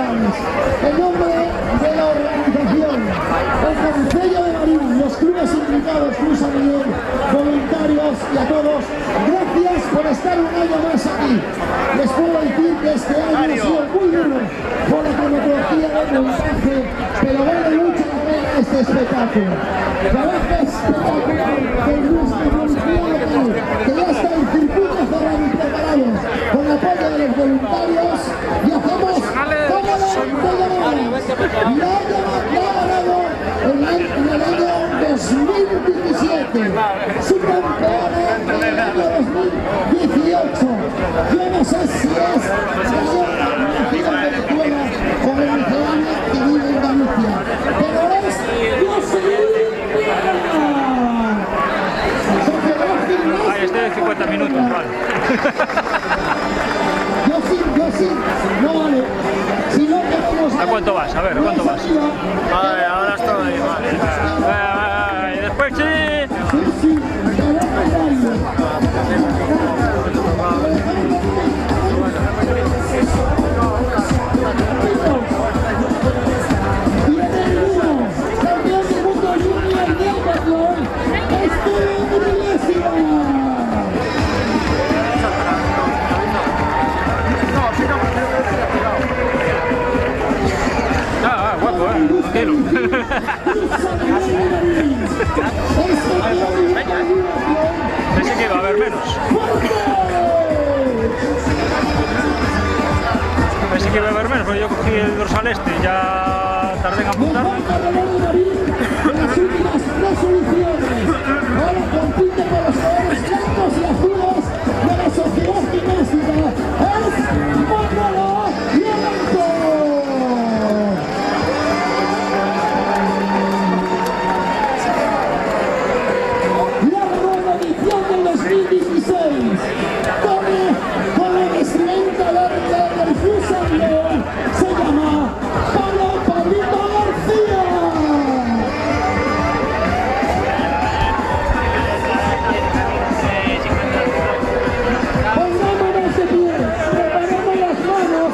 voluntariedades. En nombre de la organización, el Concello de Marín, los clubes implicados, Cruz San Miguel, voluntarios y a todos, gracias por estar un año más aquí. Les puedo decir que este año ha sido muy duro por la cronología del montaje, pero vale mucho la pena este espectáculo. Trabajo espectacular del nuestro policía local, que ya está en circuito cerrado y preparado con apoyo de los voluntarios, y hacemos toda la ganado en el año 2017, subcampeona en el año 2018. Yo no sé si es nacido en Venezuela o venezolana que vive en Galicia, pero es Jocelyn. Ahí estoy en 50 minutos, vale. Yo sí, no vale. Si no queremos... ¿A cuánto vas? A ver, ¿a cuánto vas? Vale, ahora estoy, vale. Y después sí. Sí, Pensé que iba a haber menos. Pensé que iba a haber menos, porque yo cogí el dorsal este y ya tardé en apuntarme. las últimas resoluciones. Ahora compite con los colores blancos y azules de la sociedad gimnástica. Es Manolo Lorenzo. La nueva edición del 2016 corre con la vestimenta verde del Fusilio. Se llama Pablito García. Pongámonos de pie, preparemos las manos,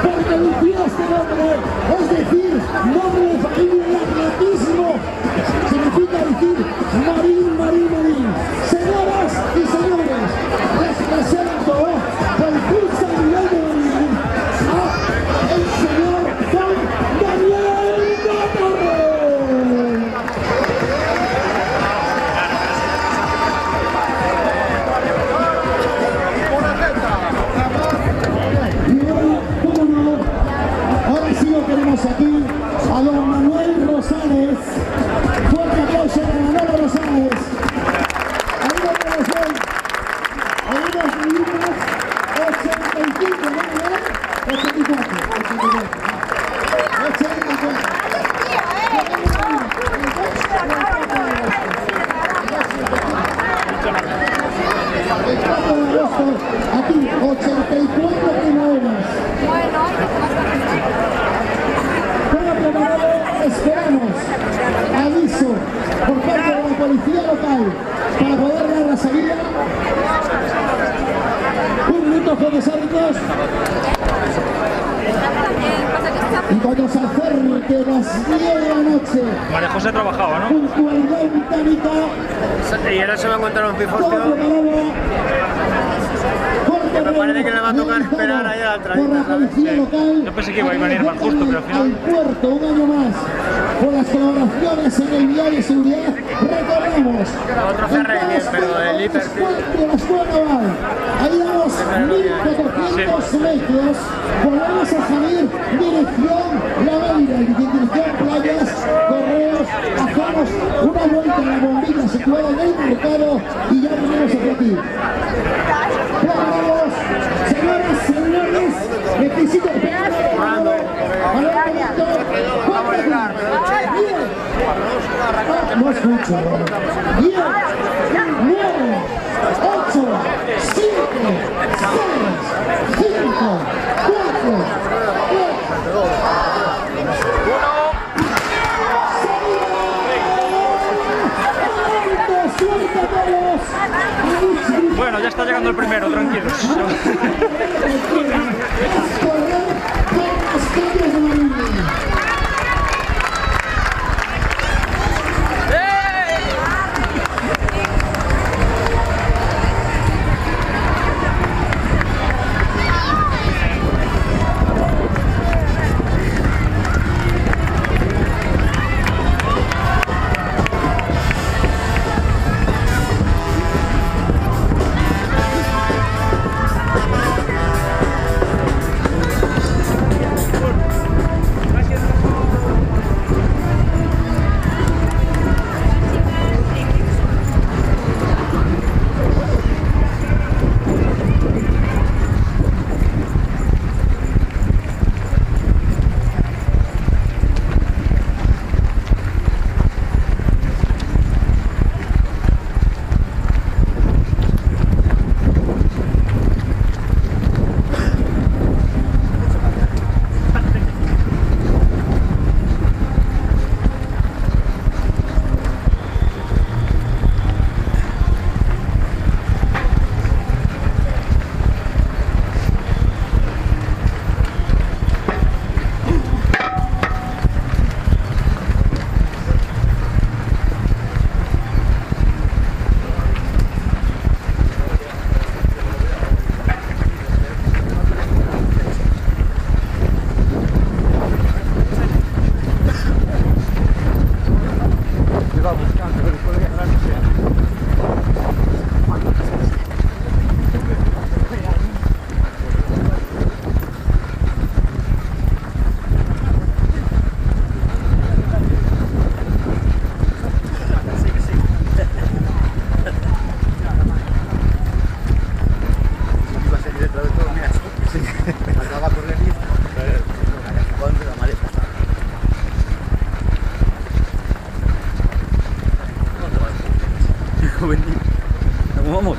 porque lucía este nombre, es decir, nombre de familia y atletismo, significa decir Marín, Marín, Marín. Señoras y señores, les presento del Club San Miguel de Marín a el señor Don Daniel Gatorre. Y ahora, cómo no, ahora sí lo tenemos aquí a don Manuel Rosales. Fuerte aplauso para Manuel Rosales. Ahí lo tenemos hoy. Ahí los minutos 85, ¿no? 84. 84 de agosto, aquí, 84 primaveras. Todo preparado, esperamos aviso por parte de la policía local para poder dar la salida. Un minuto, jóvenes árbitros. Y cuando se acerque las 10 de la noche, María José trabajaba, ¿no? puntualidad británica, Y ahora se va a encontrar un todo pifostio. preparado. Que me parece que le va a tocar esperar ahí a la por la entrada, ¿sabes? policía local. Yo pensé que iba a venir más justo, pero al final... Al puerto, un año más, por las colaboraciones en el vial de seguridad, recorremos Otro Ferrari, pero el hiper, sí. de la Escuela Naval. Ahí damos 1.400 metros, volvemos a salir dirección La Beira, dirección Playas, Correos, hacemos una vuelta en la bombilla situada en el mercado y ya venimos hacia aquí. Preparados, señoras, señores, necesito Vamos a llegar, pero no escucho. 10, 9, 8, 7, 6, 5, 4, 3, Bueno, ya está llegando el primero, tranquilos. correr con las calles de Acaba con el libro. Ponte la maleta. ¿Dónde vas? Hijo bendito. ¿Cómo vamos?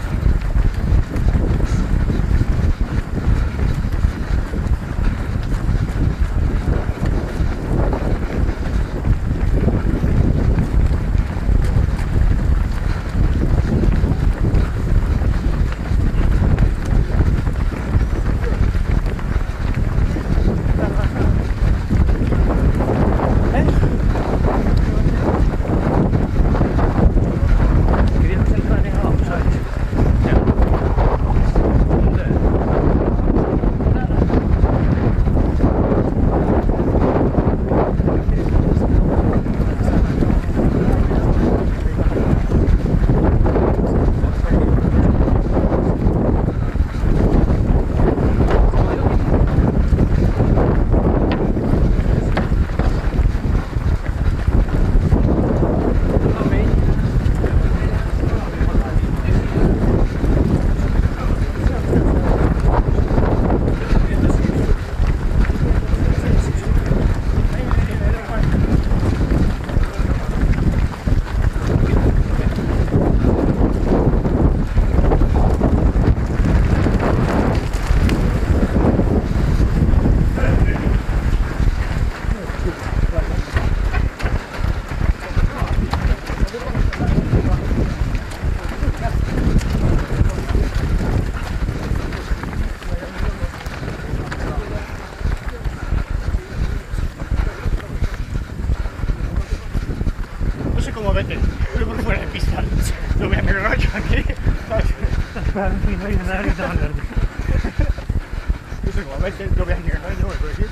No sé cómo vete, pero por fuera de pista. No voy a mi rollo aquí. No hay nada que te va a dar. No sé cómo vete, no voy a mi rollo por aquí.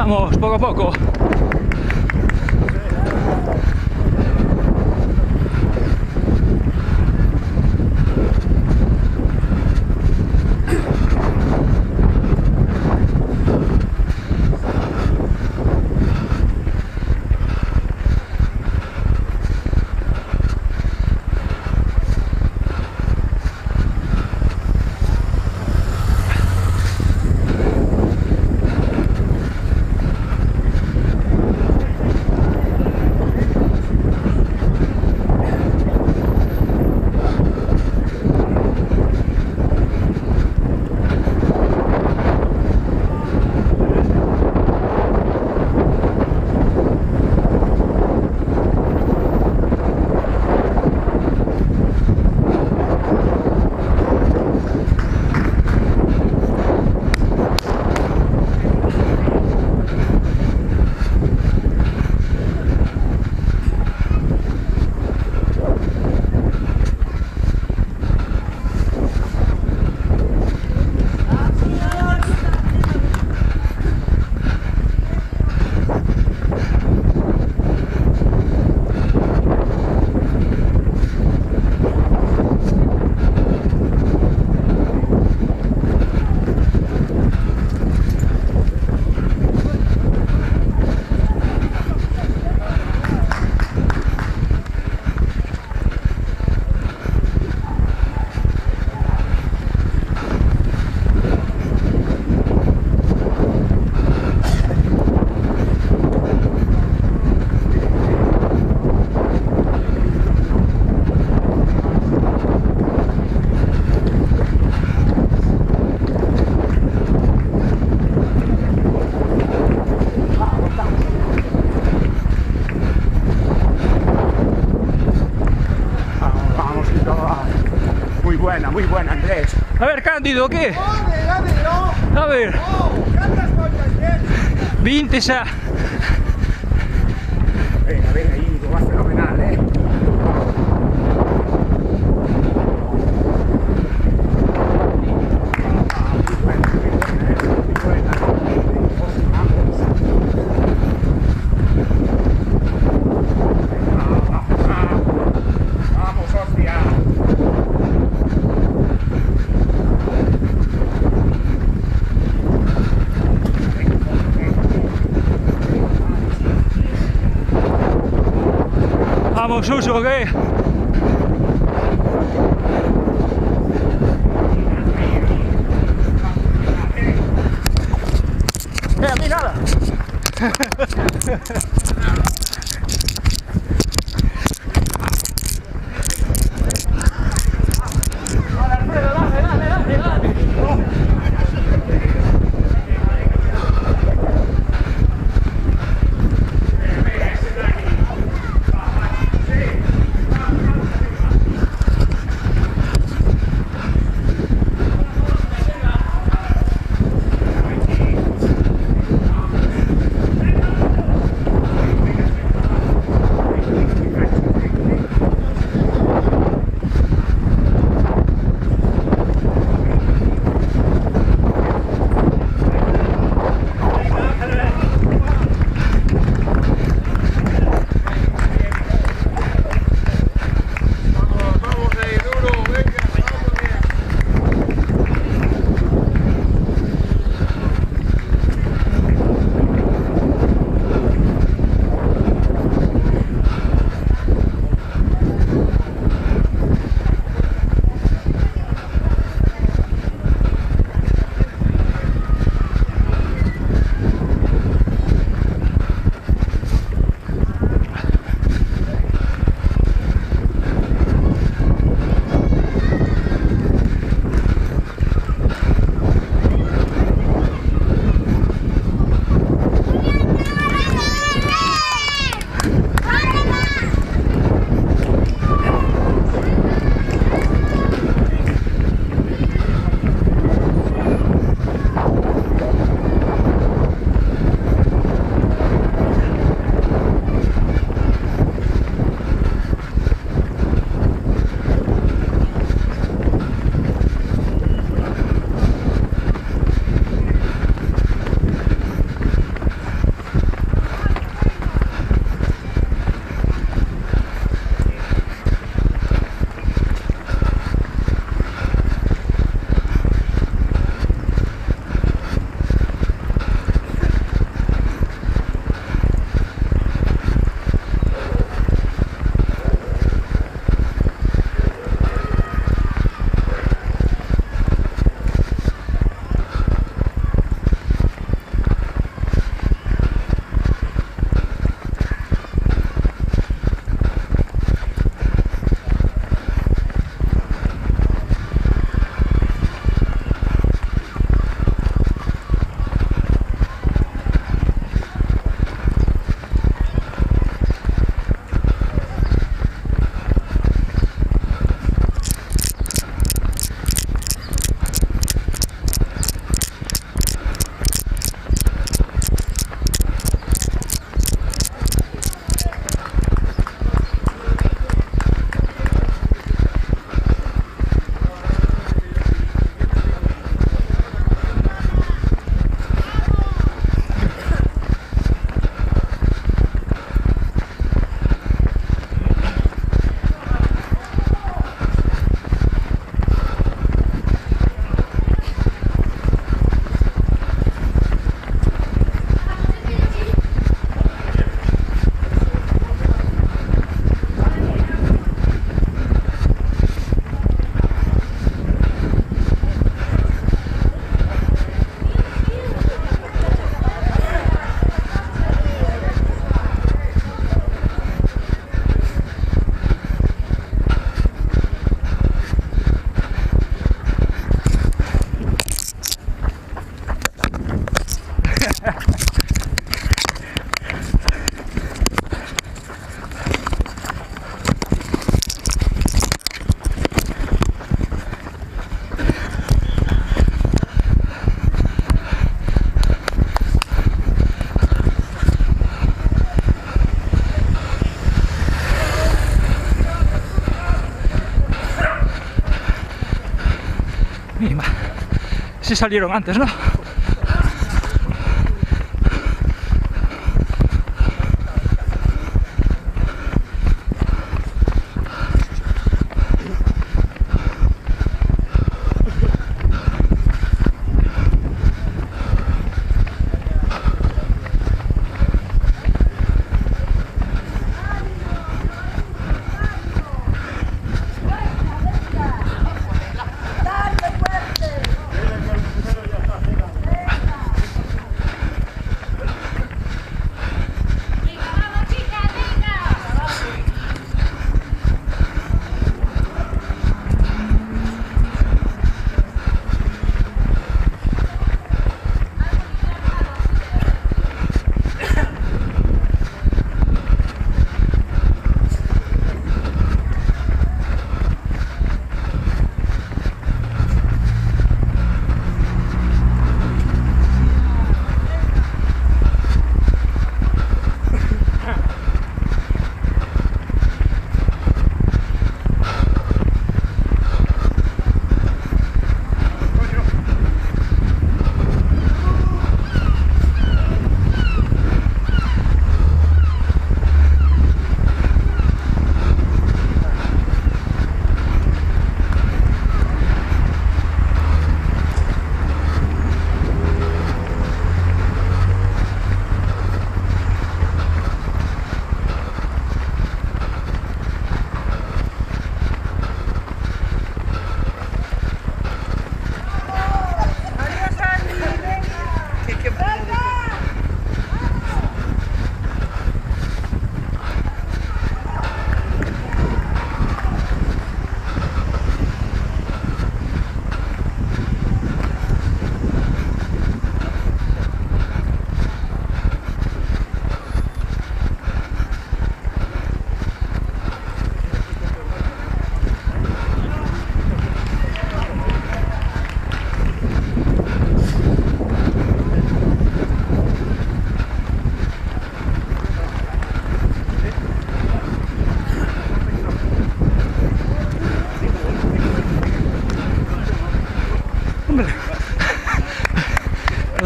Vamos, poco a poco. Muy buena, Andrés. A ver, Cándido, ¿qué? ¡No! A ver. Vinte xa. Venga, venga, Íñigo, va fenomenal, Vamos, hostia. Vamos, Suso, ¿qué? A mí nada. Sí salieron antes, ¿no?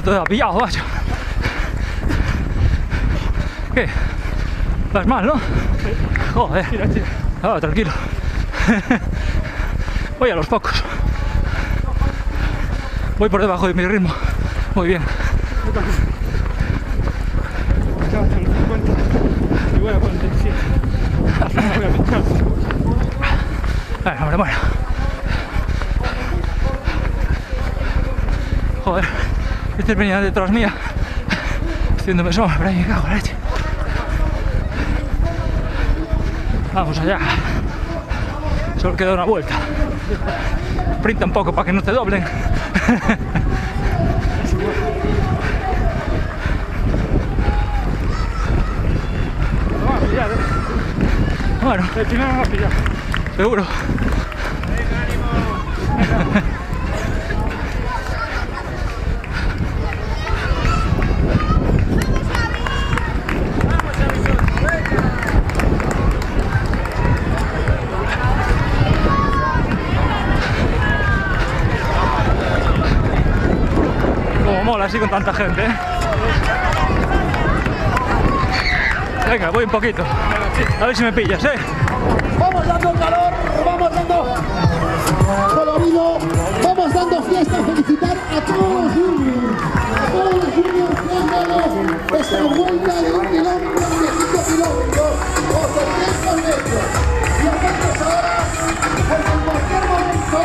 Te ha pillado, macho. ¿Qué? Vas mal, ¿no? Joder. Ah, tranquilo. Voy a los pocos. Voy por debajo de mi ritmo. Muy bien. Ya tengo 50 y voy a 47. Al final voy a pinchar. Bueno, bueno. Joder. Este venía detrás mía, haciéndome sombra y me cago en la leche. Vamos allá. Solo queda una vuelta. Sprinta un poco para que no te doblen. Lo van a pillar, Bueno, el final me va a pillar. seguro. Como mola así con tanta gente, ¿eh? Venga, voy un poquito. A ver si me pillas, ¿eh? Vamos dando calor, vamos dando colorido, vamos dando fiesta, felicitar a todos los juniors que han dado esta vuelta de 1 kilómetro, de 5 kilómetros, o 600 metros. Y atentos ahora, porque en cualquier momento,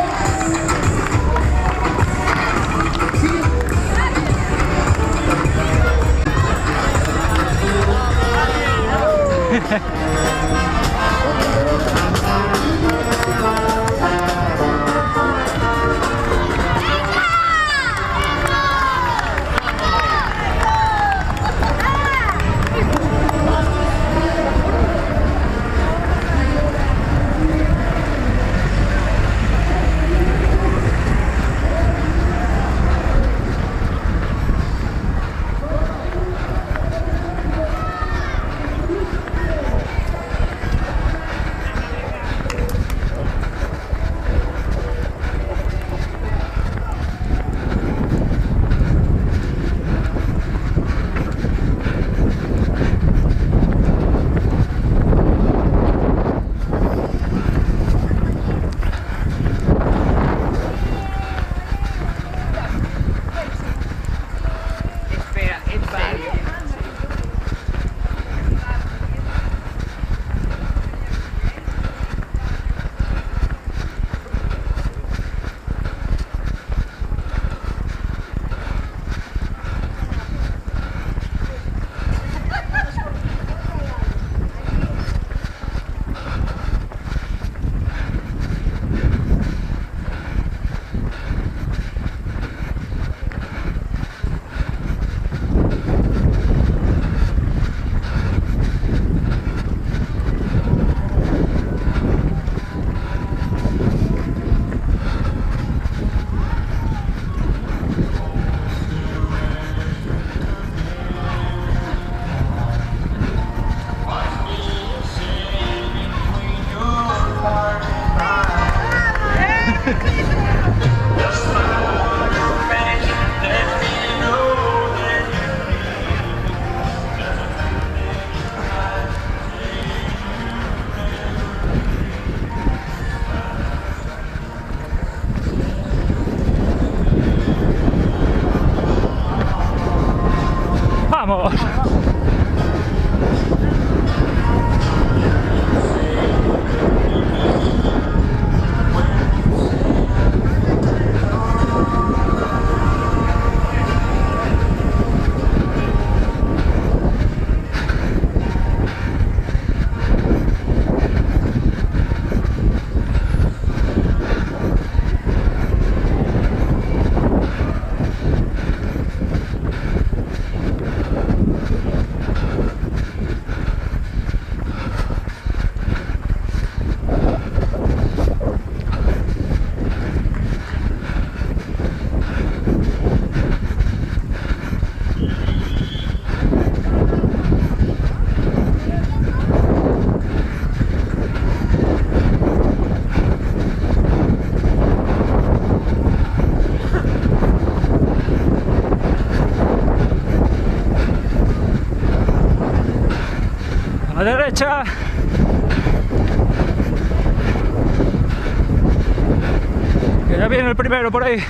derecha. Que ya viene el primero por ahí.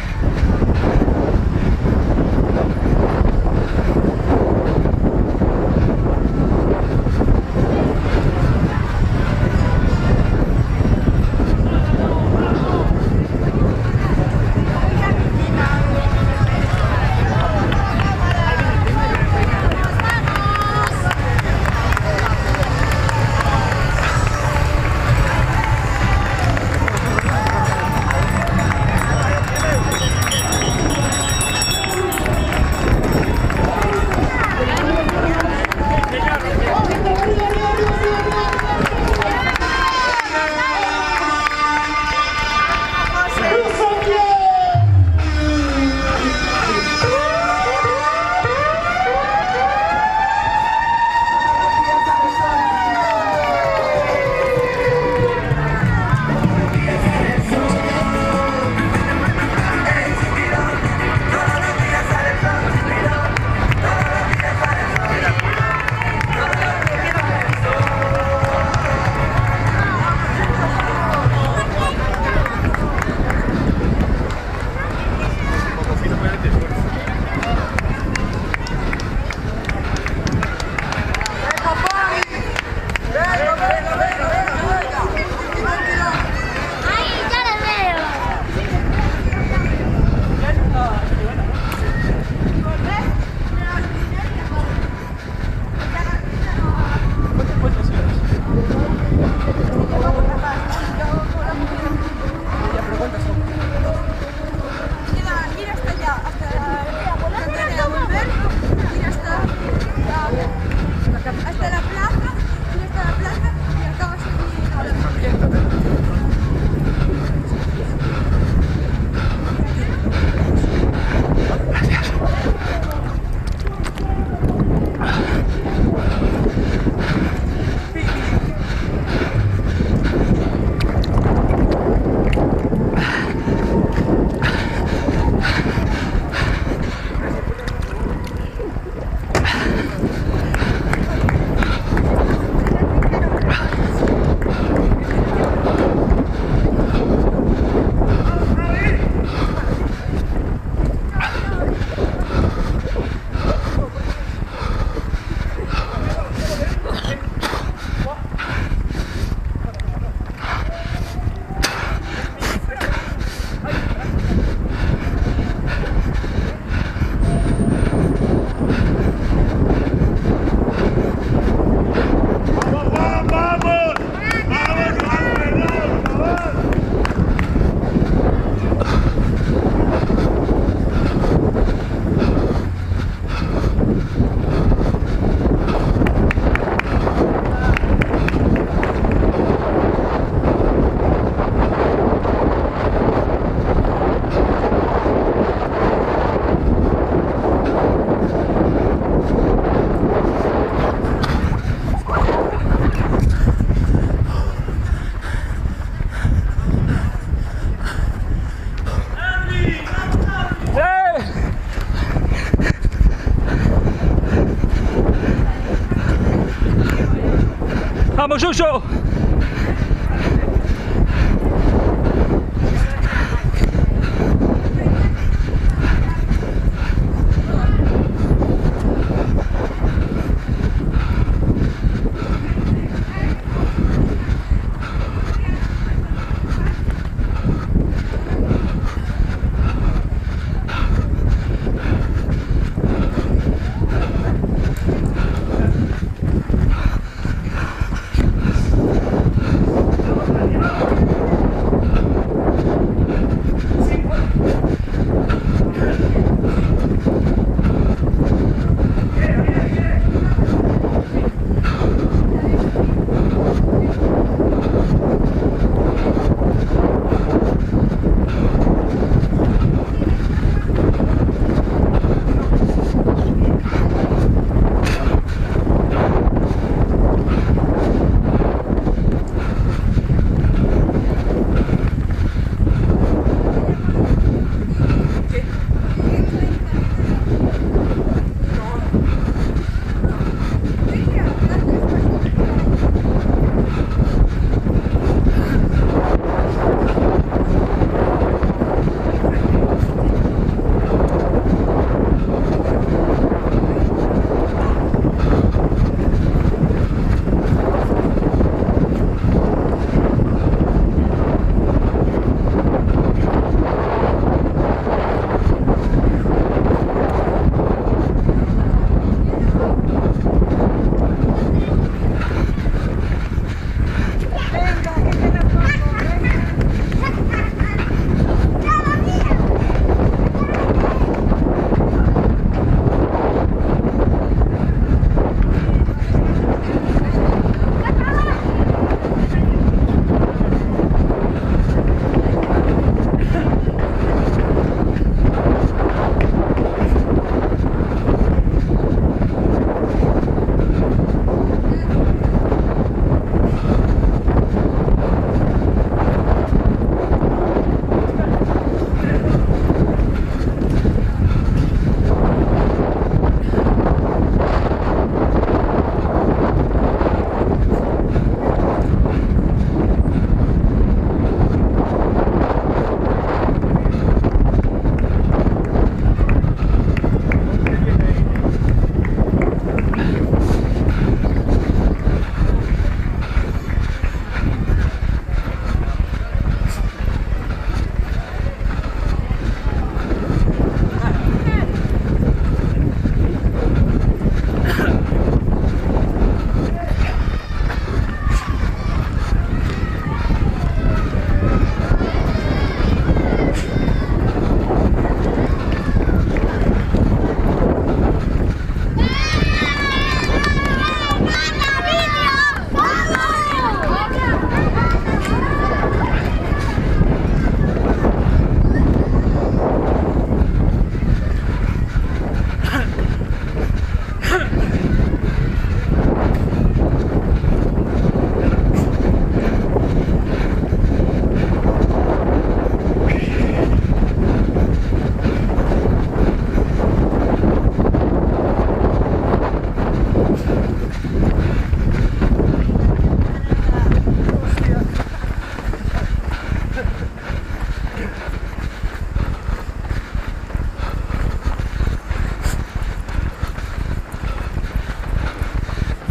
¡Vamos, Suso!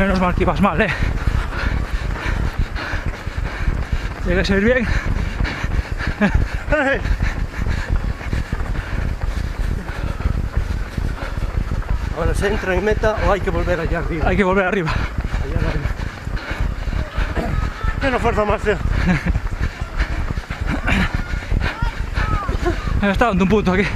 Menos mal que ibas mal, Tiene que ser bien. Ahora se entra en meta o hay que volver allá arriba. Hay que volver arriba. Allá arriba. Menos fuerza más, tío. Me está dando un punto aquí.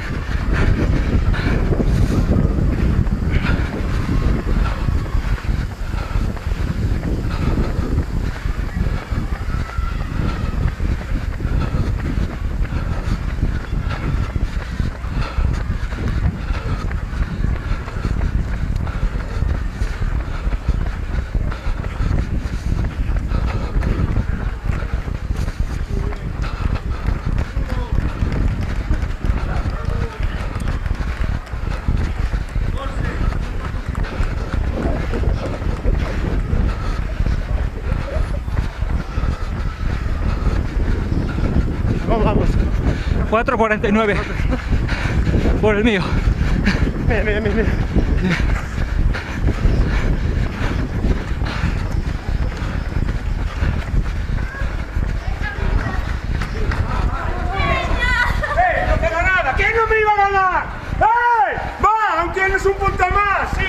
Vamos. 4:49 por el mío. Mira. ¡No queda nada! ¿Quién no me iba a ganar? ¡Va! ¡Aún tienes un punto más! ¡Sí!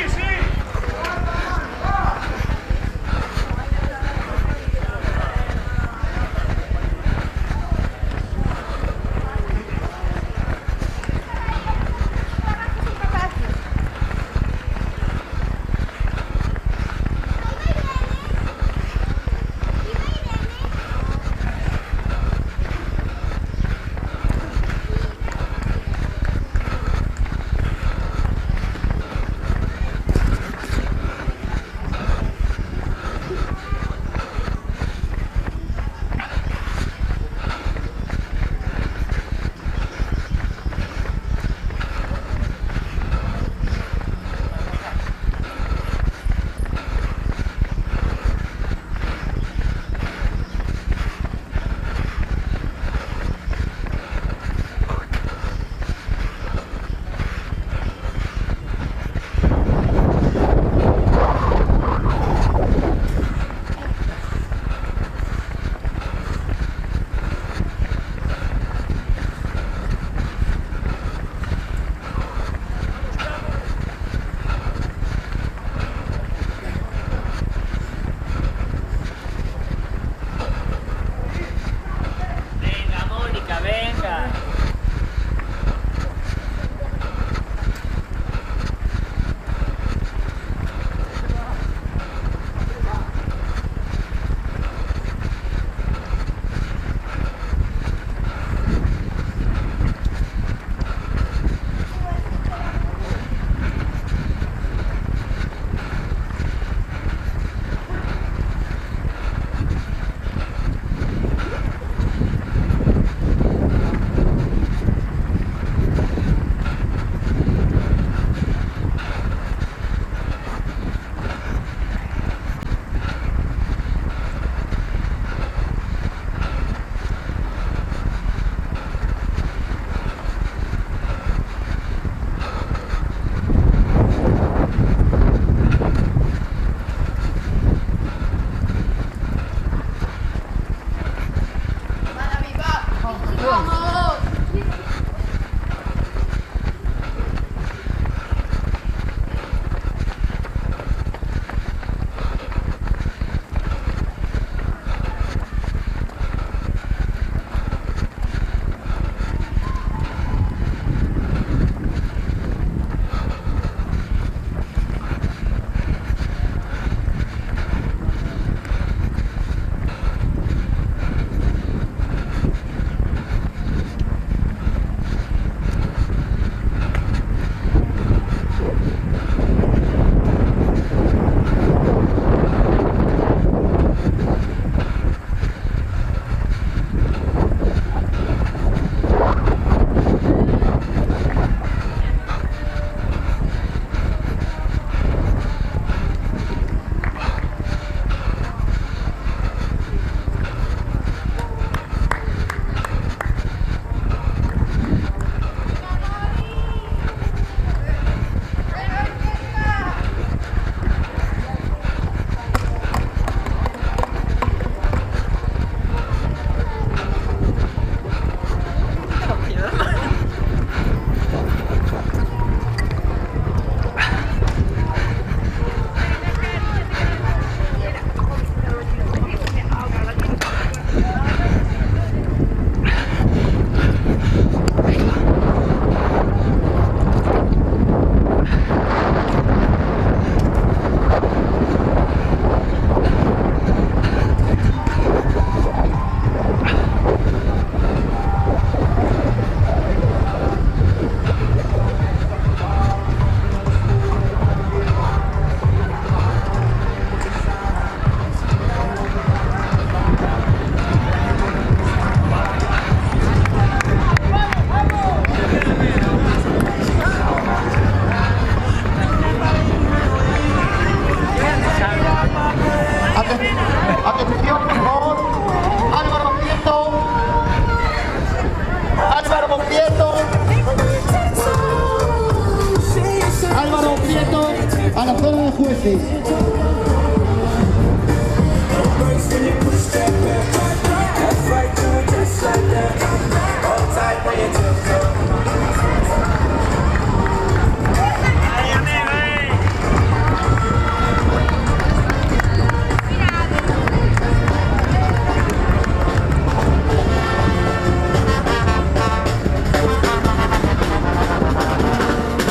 jueces.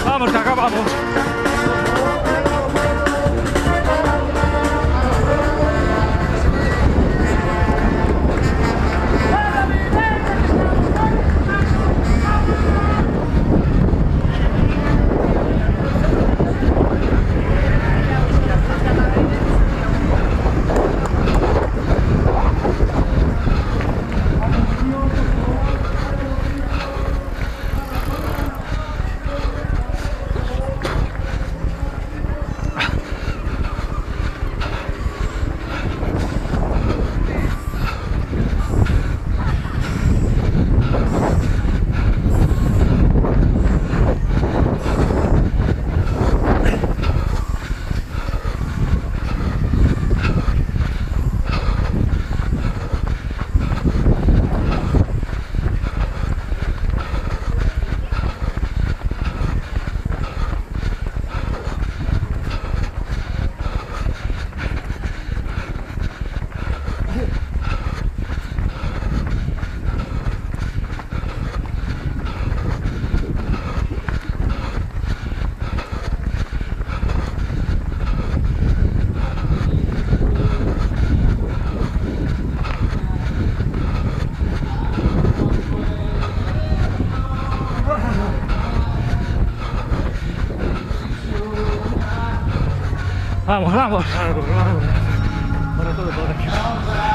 Vamos, que acabamos. Vamos, vamos. Para todo por aquí.